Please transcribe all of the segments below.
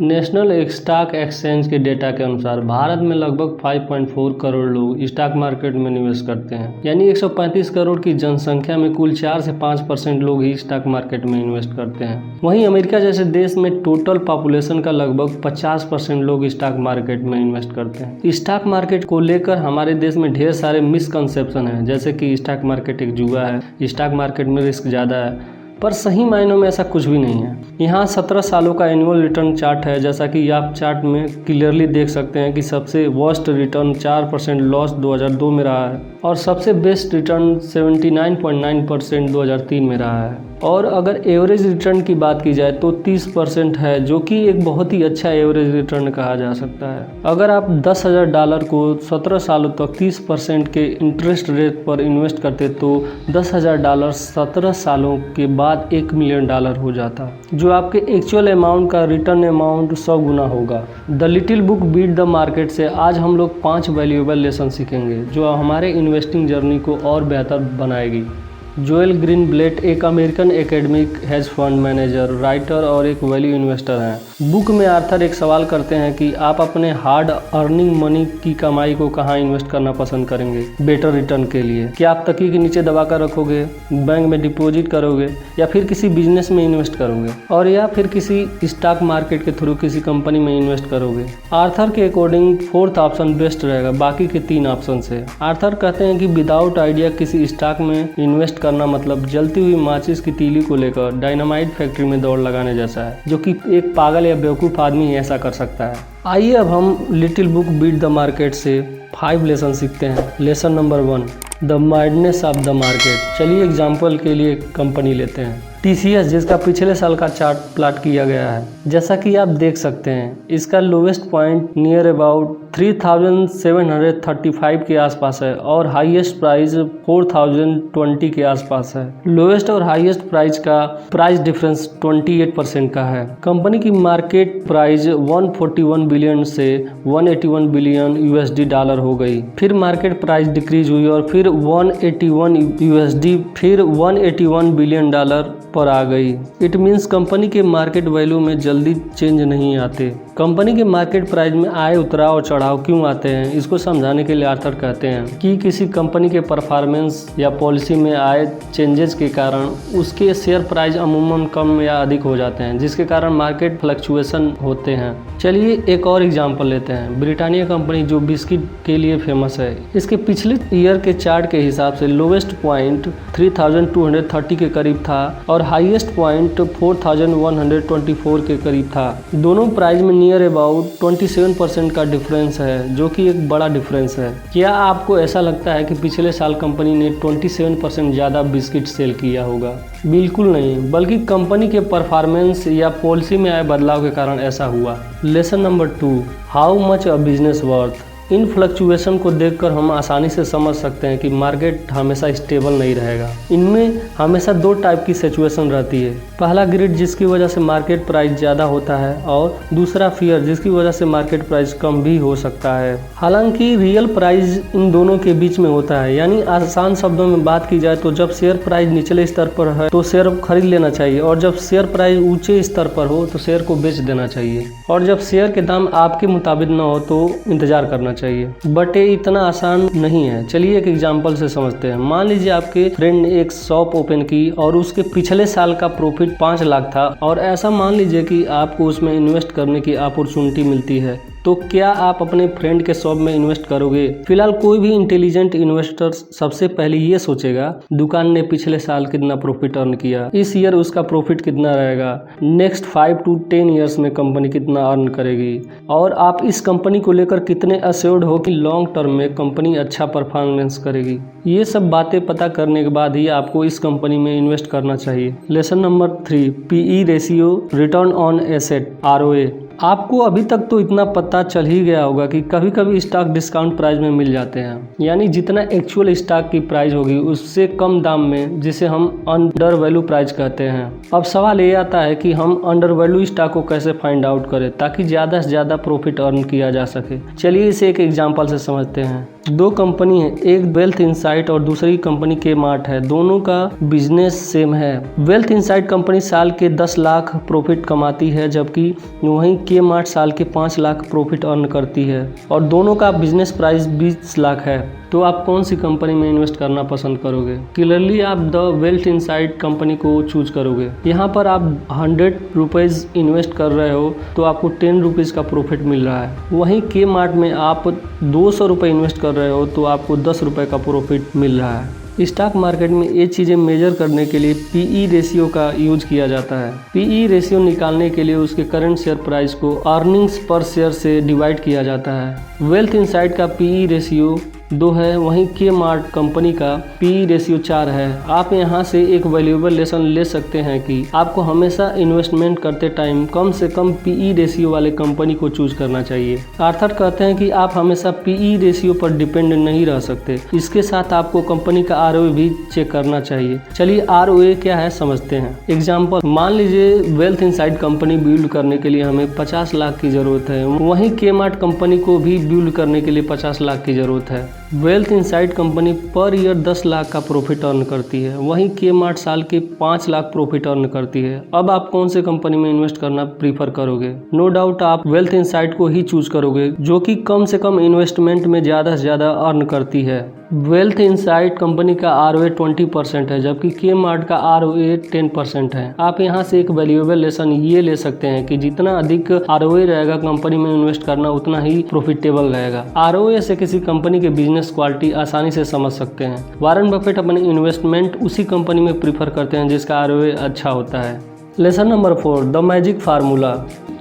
National stock exchange के data के अनुसार भारत में लगभग 5.4 करोड़ लोग स्टॉक मार्केट में निवेश करते हैं। यानी 135 करोड़ की जनसंख्या में कुल 4 से 5% लोग ही स्टॉक मार्केट में इन्वेस्ट करते हैं। वहीं अमेरिका जैसे देश में टोटल पॉपुलेशन का लगभग 50% लोग स्टॉक मार्केट में इन्वेस्ट करते हैं। स्टॉक मार्केट को लेकर हमारे देश में ढेर सारे मिसकंसेप्शन हैं, जैसे कि स्टॉक मार्केट एक जुआ है, स्टॉक मार्केट में रिस्क ज़्यादा है, पर सही मायनों में ऐसा कुछ भी नहीं है। यहाँ 17 सालों का एनुअल रिटर्न चार्ट है, जैसा कि आप चार्ट में क्लियरली देख सकते हैं कि सबसे वर्स्ट रिटर्न 4% लॉस 2002 में रहा है और सबसे बेस्ट रिटर्न 79.9% 2003 में रहा है। और अगर एवरेज रिटर्न की बात की जाए तो 30% है, जो कि एक बहुत ही अच्छा एवरेज रिटर्न कहा जा सकता है। अगर आप $10,000 को 17 सालों तक 30% के इंटरेस्ट रेट पर इन्वेस्ट करते तो $10,000 17 सालों के बाद $1 मिलियन हो जाता, जो आपके एक्चुअल अमाउंट का रिटर्न अमाउंट 100 गुना होगा। The little book beat the market से आज हम लोग 5 वैल्यूएबल लेसन सीखेंगे जो हमारे इन्वेस्टिंग जर्नी को और बेहतर बनाएगी। जोएल ग्रीनब्लेट एक American academic hedge fund manager, writer और एक वैल्यू इन्वेस्टर हैं। बुक में आर्थर एक सवाल करते हैं कि आप अपने हार्ड अर्निंग मनी की कमाई को कहाँ इन्वेस्ट करना पसंद करेंगे बेटर रिटर्न के लिए। क्या आप तकिए के नीचे दबा कर रखोगे, बैंक में डिपॉजिट करोगे, या फिर किसी बिजनेस में इन्वेस्ट करोगे, और या फिर किसी स्टॉक मार्केट के थ्रू किसी कंपनी में इन्वेस्ट करोगे। आर्थर के अकॉर्डिंग 4th ऑप्शन बेस्ट रहेगा बाकी के 3 ऑप्शन से। आर्थर कहते हैं कि विदाउट आइडिया किसी स्टॉक में इन्वेस्ट करना मतलब जलती हुई माचिस की तीली को लेकर डायनामाइट फैक्ट्री में दौड़ लगाने जैसा है, जो कि एक पागल या बेवकूफ़ आदमी ही ऐसा कर सकता है। आइए अब हम little book beat the market से 5 लेसन सीखते हैं। Lesson number 1, the madness of the market. चलिए एग्जाम्पल के लिए कंपनी लेते हैं TCS, जिसका पिछले साल का चार्ट प्लॉट किया गया है। जैसा कि आप देख सकते हैं इसका लोवेस्ट पॉइंट नियर अबाउट 3,735 के आसपास है और हाईएस्ट प्राइस 4,020 के आसपास है। लोवेस्ट और हाईएस्ट प्राइस का प्राइस डिफरेंस 28% का है। कंपनी की मार्केट प्राइस 141 बिलियन से 181 बिलियन USD हो गई। फिर मार्केट प्राइस डिक्रीज हुई और फिर 181 USD, फिर 181 बिलियन डॉलर पर आ गई। इट मीन्स कंपनी के मार्केट वैल्यू में जल्दी चेंज नहीं आते। कंपनी के मार्केट प्राइस में आए उतराव चढ़ाव क्यों आते हैं, इसको समझाने के लिए आर्थर कहते हैं कि किसी कंपनी के परफॉर्मेंस या पॉलिसी में आए चेंजेस के कारण उसके शेयर प्राइस अमूमन कम या अधिक हो जाते हैं, जिसके कारण मार्केट फ्लक्चुएशन होते हैं। चलिए एक और एग्जांपल लेते हैं। ब्रिटानिया कंपनी जो बिस्किट के लिए फेमस है, इसके पिछले ईयर के चार्ट के हिसाब से लोवेस्ट पॉइंट 3,230 के करीब था और हाईएस्ट पॉइंट 4,124 के करीब था। दोनों प्राइस में नियर अबाउट 27% का डिफरेंस है, जो कि एक बड़ा डिफरेंस है। क्या आपको ऐसा लगता है कि पिछले साल कंपनी ने 27% ज़्यादा बिस्किट सेल किया होगा? बिल्कुल नहीं, बल्कि कंपनी के परफॉर्मेंस या पॉलिसी में आए बदलाव के कारण ऐसा हुआ। Lesson number 2, how much a business worth. In fluctuation को देखकर हम आसानी से समझ सकते हैं कि मार्केट हमेशा स्टेबल नहीं रहेगा। इनमें हमेशा 2 टाइप की सिचुएशन रहती है। पहला ग्रिड, जिसकी वजह से मार्केट प्राइस ज़्यादा होता है, और दूसरा फियर, जिसकी वजह से मार्केट प्राइस कम भी हो सकता है। हालांकि रियल प्राइस इन दोनों के बीच में होता है। यानी आसान शब्दों में बात की जाए तो जब शेयर प्राइस निचले स्तर पर है तो शेयर खरीद लेना चाहिए, और जब शेयर प्राइस ऊंचे स्तर पर हो तो शेयर को बेच देना चाहिए, और जब शेयर के दाम आपके मुताबिक न हो तो इंतजार करना चाहिए। बट ये इतना आसान नहीं है। चलिए एक एग्जांपल से समझते हैं। मान लीजिए आपके फ्रेंड ने एक शॉप ओपन की और उसके पिछले साल का प्रॉफिट 5 लाख था, और ऐसा मान लीजिए कि आपको उसमें इन्वेस्ट करने की अपॉर्चुनिटी मिलती है, तो क्या आप अपने फ्रेंड के शॉप में इन्वेस्ट करोगे? फिलहाल कोई भी इंटेलिजेंट इन्वेस्टर सबसे पहले ये सोचेगा दुकान ने पिछले साल कितना प्रॉफिट अर्न किया, इस ईयर उसका प्रॉफिट कितना रहेगा, नेक्स्ट 5 to 10 ईयर्स में कंपनी कितना अर्न करेगी, और आप इस कंपनी को लेकर कितने अश्योर्ड हो कि लॉन्ग टर्म में कंपनी अच्छा परफॉर्मेंस करेगी। ये सब बातें पता करने के बाद ही आपको इस कंपनी में इन्वेस्ट करना चाहिए। Lesson number 3, PE ratio, return on asset, ROA। आपको अभी तक तो इतना पता चल ही गया होगा कि कभी कभी स्टॉक डिस्काउंट प्राइस में मिल जाते हैं, यानी जितना एक्चुअल स्टॉक की प्राइस होगी उससे कम दाम में, जिसे हम अंडर वैल्यू प्राइस कहते हैं। अब सवाल ये आता है कि हम अंडर वैल्यू स्टॉक को कैसे फाइंड आउट करें ताकि ज़्यादा से ज़्यादा प्रॉफिट अर्न किया जा सके। चलिए इसे एक एग्जाम्पल से समझते हैं। दो कंपनी है, एक वेल्थ इनसाइट और दूसरी कंपनी के मार्ट है। दोनों का बिजनेस सेम है। वेल्थ इनसाइट कंपनी साल के 10 लाख प्रॉफिट कमाती है, जबकि वहीं के मार्ट साल के 5 लाख प्रॉफिट अर्न करती है और दोनों का बिजनेस प्राइस 20 लाख है। तो आप कौन सी कंपनी में इन्वेस्ट करना पसंद करोगे? क्लियरली आप द वेल्थ इनसाइट कंपनी को चूज करोगे। यहाँ पर आप 100 रुपीज़ इन्वेस्ट कर रहे हो तो आपको 10 रुपीज़ का प्रॉफिट मिल रहा है। वहीं के मार्ट में आप 200 रुपये इन्वेस्ट कर रहे हो तो आपको 10 रुपये का प्रॉफिट मिल रहा है। स्टॉक मार्केट में ये चीज़ें मेजर करने के लिए पीई रेशियो का यूज किया जाता है। पीई रेशियो निकालने के लिए उसके करंट शेयर प्राइस को अर्निंग्स पर शेयर से डिवाइड किया जाता है। वेल्थ इनसाइट का पीई रेशियो 2 है, वहीं के मार्ट कंपनी का पी रेशियो 4 है। आप यहां से एक वैल्यूएबल लेसन ले सकते हैं कि आपको हमेशा इन्वेस्टमेंट करते टाइम कम से कम पीई रेशियो वाले कंपनी को चूज करना चाहिए। आर्थर कहते हैं कि आप हमेशा पीई रेशियो पर डिपेंड नहीं रह सकते, इसके साथ आपको कंपनी का आरओए भी चेक करना चाहिए। चलिए आरओए क्या है समझते हैं। एग्जाम्पल, मान लीजिए वेल्थ इनसाइट कंपनी बिल्ड करने के लिए हमें 50 लाख की जरूरत है, वहीं के मार्ट कंपनी को भी बिल्ड करने के लिए 50 लाख की जरूरत है। Wealth insight company per year 10 lakh का प्रॉफिट अर्न करती है, वहीं के मार्ट साल के 5 लाख प्रॉफिट अर्न करती है। अब आप कौन से कंपनी में इन्वेस्ट करना प्रीफर करोगे? नो डाउट आप वेल्थ इनसाइट को ही चूज करोगे, जो कि कम से कम इन्वेस्टमेंट में ज़्यादा से ज़्यादा अर्न करती है। वेल्थ इनसाइट कंपनी का आरओए 20% है, जबकि के मार्ट का आरओए 10% है। आप यहां से एक वैल्यूएबल लेसन ये ले सकते हैं कि जितना अधिक आरओए रहेगा कंपनी में इन्वेस्ट करना उतना ही प्रॉफिटेबल रहेगा। आरओए से किसी कंपनी के बिजनेस क्वालिटी आसानी से समझ सकते हैं। वॉरेन बफेट अपने इन्वेस्टमेंट उसी कंपनी में प्रीफर करते हैं जिसका आरओए अच्छा होता है। Lesson number 4, the magic formula.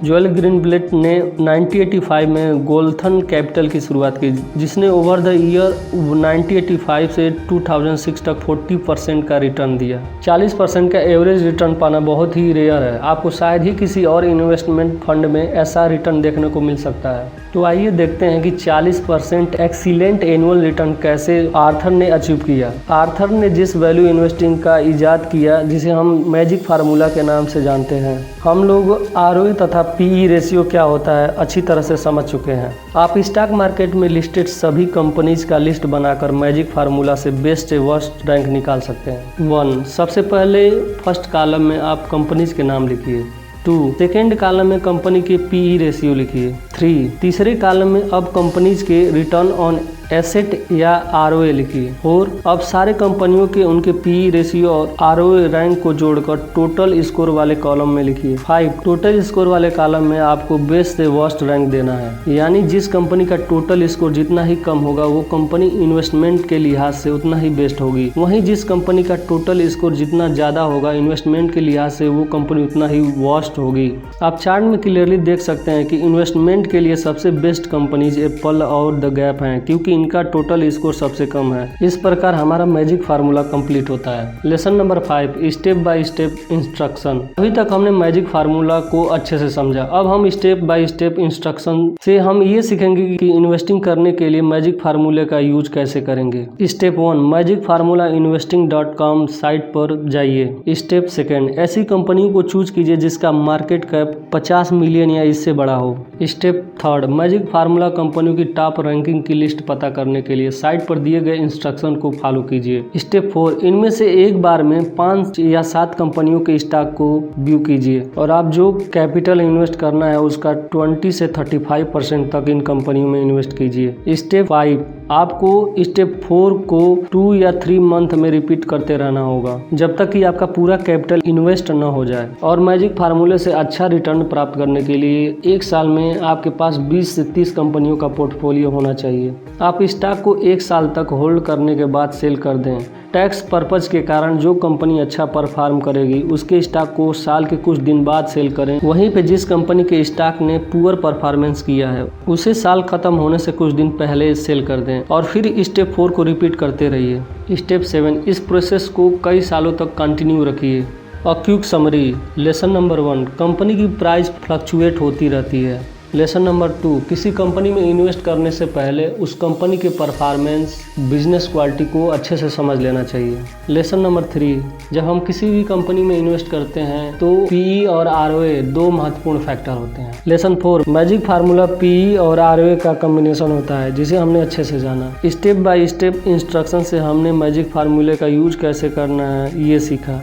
Joel Greenblatt ने 1985 में गोल्थन कैपिटल की शुरुआत की, जिसने ओवर द ईयर 1985 से 2006 तक 40% का रिटर्न दिया। 40% का एवरेज रिटर्न पाना बहुत ही रेयर है। आपको शायद ही किसी और इन्वेस्टमेंट फंड में ऐसा रिटर्न देखने को मिल सकता है। तो आइए देखते हैं कि 40% एक्सीलेंट एनुअल रिटर्न कैसे आर्थर ने अचीव किया। आर्थर ने जिस वैल्यू इन्वेस्टिंग का इजाद किया, जिसे हम मैजिक फार्मूला के नाम से जानते हैं, हम लोग आरओए तथा पीई रेशियो क्या होता है अच्छी तरह से समझ चुके हैं। आप स्टॉक मार्केट में लिस्टेड सभी कंपनीज का लिस्ट बनाकर मैजिक फार्मूला से बेस्ट से वर्स्ट रैंक निकाल सकते हैं। 1, सबसे पहले फर्स्ट कॉलम में आप कंपनीज के नाम लिखिए। 2, सेकेंड कॉलम में कंपनी के पीई रेशियो लिखिए। 3, तीसरे कॉलम में अब कंपनीज के रिटर्न ऑन एसेट या आरओए लिखिए। 4, अब सारे कंपनियों के उनके पीई रेशियो और आरओए रैंक को जोड़कर टोटल स्कोर वाले कॉलम में लिखिए। 5, टोटल स्कोर वाले कॉलम में आपको बेस्ट से वर्स्ट रैंक देना है, यानी जिस कंपनी का टोटल स्कोर जितना ही कम होगा वो कंपनी इन्वेस्टमेंट के लिहाज से उतना ही बेस्ट होगी, वहीं जिस कंपनी का टोटल स्कोर जितना ज़्यादा होगा इन्वेस्टमेंट के लिहाज से वो कंपनी उतना ही वर्स्ट होगी। आप चार्ट में क्लियरली देख सकते हैं कि इन्वेस्टमेंट के लिए सबसे बेस्ट कंपनीज एप्पल और द गैप हैं, क्योंकि इनका टोटल स्कोर सबसे कम है। इस प्रकार हमारा मैजिक फार्मूला कंप्लीट होता है। Lesson number 5, step by step instruction. अभी तक हमने मैजिक फार्मूला को अच्छे से समझा। अब हम स्टेप बाय स्टेप इंस्ट्रक्शन से हम ये सीखेंगे कि इन्वेस्टिंग करने के लिए मैजिक फार्मूले का यूज कैसे करेंगे। स्टेप 1, मैजिक फार्मूला इन्वेस्टिंग.com साइट पर जाइए। स्टेप 2, ऐसी कंपनी को चूज कीजिए जिसका मार्केट कैप 50 मिलियन या इससे बड़ा हो। स्टेप 3, मैजिक फार्मूला कंपनियों की टॉप रैंकिंग की लिस्ट पता करने के लिए साइट पर दिए गए इंस्ट्रक्शन को फॉलो कीजिए। स्टेप 4, इनमें से एक बार में 5 या 7 कंपनियों के स्टॉक को व्यू कीजिए और आप जो कैपिटल इन्वेस्ट करना है उसका 20 से 35% तक इन कंपनियों में इन्वेस्ट कीजिए। स्टेप 5, आपको स्टेप 4 को 2 या 3 मंथ में रिपीट करते रहना होगा जब तक कि आपका पूरा कैपिटल इन्वेस्ट न हो जाए। और मैजिक फार्मूले से अच्छा रिटर्न प्राप्त करने के लिए 1 साल में आपके पास 20 से 30 कंपनियों का पोर्टफोलियो होना चाहिए। आप स्टॉक को 1 साल तक होल्ड करने के बाद सेल कर दें। टैक्स पर्पज के कारण जो कंपनी अच्छा परफॉर्म करेगी उसके स्टॉक को साल के कुछ दिन बाद सेल करें। वहीं पे जिस कंपनी के स्टॉक ने पुअर परफॉर्मेंस किया है उसे साल खत्म होने से कुछ दिन पहले सेल कर दें और फिर स्टेप 4 को रिपीट करते रहिए। स्टेप 7, इस प्रोसेस को कई सालों तक कंटिन्यू रखिए। और quick summary. Lesson number 1, company की प्राइस फ्लक्चुएट होती रहती है। लेसन नंबर 2, किसी कंपनी में इन्वेस्ट करने से पहले उस कंपनी के परफॉर्मेंस, बिजनेस क्वालिटी को अच्छे से समझ लेना चाहिए। लेसन नंबर 3, जब हम किसी भी कंपनी में इन्वेस्ट करते हैं तो पीई और आरओए 2 महत्वपूर्ण फैक्टर होते हैं। लेसन 4, मैजिक फार्मूला पीई और आरओए का कॉम्बिनेशन होता है जिसे हमने अच्छे से जाना। स्टेप बाय स्टेप इंस्ट्रक्शन से हमने मैजिक फार्मूले का यूज कैसे करना है ये सीखा।